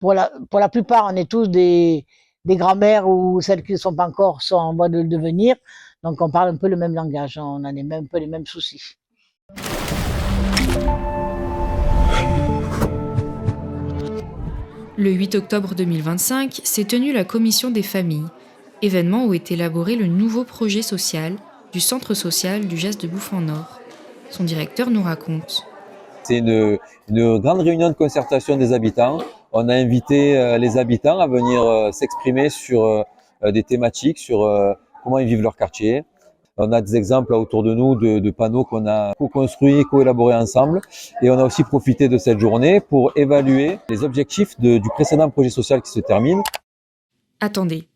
Pour la plupart, on est tous des grands-mères ou celles qui ne sont pas encore sont en voie de le devenir. Donc, on parle un peu le même langage. On a un peu les mêmes soucis. Le 8 octobre 2025 s'est tenue la commission des familles, événement où est élaboré le nouveau projet social du centre social du Jas de Bouffan-Nord. Son directeur nous raconte. C'est une grande réunion de concertation des habitants. On a invité les habitants à venir s'exprimer sur des thématiques, sur comment ils vivent leur quartier. On a des exemples autour de nous de panneaux qu'on a co-construits, co-élaborés ensemble. Et on a aussi profité de cette journée pour évaluer les objectifs du précédent projet social qui se termine. Attendez,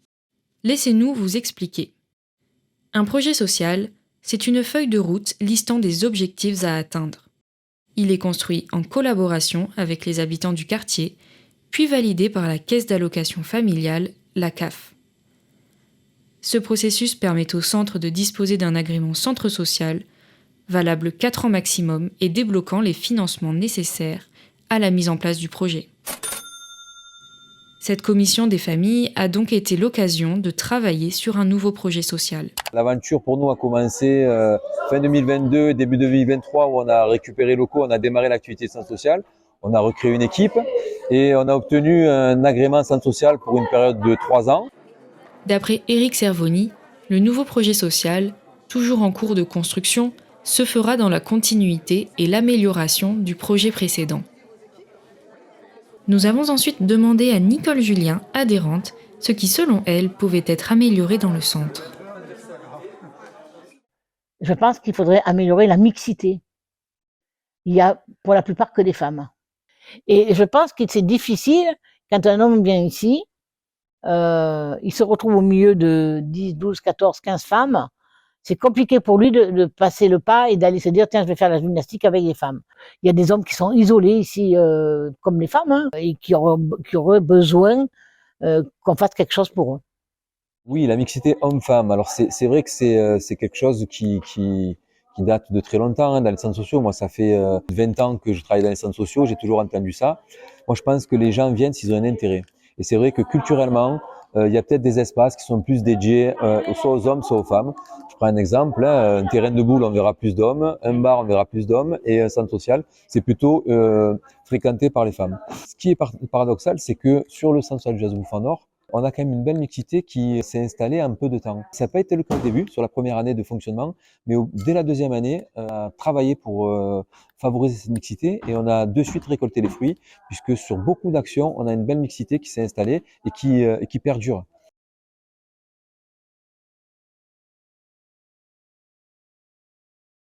laissez-nous vous expliquer. Un projet social, c'est une feuille de route listant des objectifs à atteindre. Il est construit en collaboration avec les habitants du quartier, puis validé par la Caisse d'allocation familiale, la CAF. Ce processus permet au centre de disposer d'un agrément centre social, valable 4 ans maximum et débloquant les financements nécessaires à la mise en place du projet. Cette commission des familles a donc été l'occasion de travailler sur un nouveau projet social. L'aventure pour nous a commencé fin 2022, début 2023 où on a récupéré les locaux, on a démarré l'activité de centre social, on a recréé une équipe et on a obtenu un agrément centre social pour une période de 3 ans. D'après Éric Servoni, le nouveau projet social, toujours en cours de construction, se fera dans la continuité et l'amélioration du projet précédent. Nous avons ensuite demandé à Nicole Julien, adhérente, ce qui selon elle pouvait être amélioré dans le centre. Je pense qu'il faudrait améliorer la mixité. Il y a pour la plupart que des femmes. Et je pense que c'est difficile quand un homme vient ici, il se retrouve au milieu de 10, 12, 14, 15 femmes. C'est compliqué pour lui de passer le pas et d'aller se dire tiens, je vais faire la gymnastique avec les femmes. Il y a des hommes qui sont isolés ici, comme les femmes, hein, et qui auraient besoin qu'on fasse quelque chose pour eux. Oui, la mixité homme-femme. Alors c'est vrai que c'est quelque chose qui date de très longtemps hein, dans les centres sociaux. Moi, ça fait 20 ans que je travaille dans les centres sociaux, j'ai toujours entendu ça. Moi, je pense que les gens viennent s'ils ont un intérêt. Et c'est vrai que culturellement, il y a peut-être des espaces qui sont plus dédiés soit aux hommes, soit aux femmes. Je prends un exemple, hein, un terrain de boule, on verra plus d'hommes, un bar, on verra plus d'hommes, et un centre social, c'est plutôt fréquenté par les femmes. Ce qui est paradoxal, c'est que sur le centre social du Jas de Bouffan-Nord, on a quand même une belle mixité qui s'est installée en peu de temps. Ça n'a pas été le cas au début, sur la première année de fonctionnement, mais dès la deuxième année, on a travaillé pour favoriser cette mixité et on a de suite récolté les fruits, puisque sur beaucoup d'actions, on a une belle mixité qui s'est installée et qui perdure.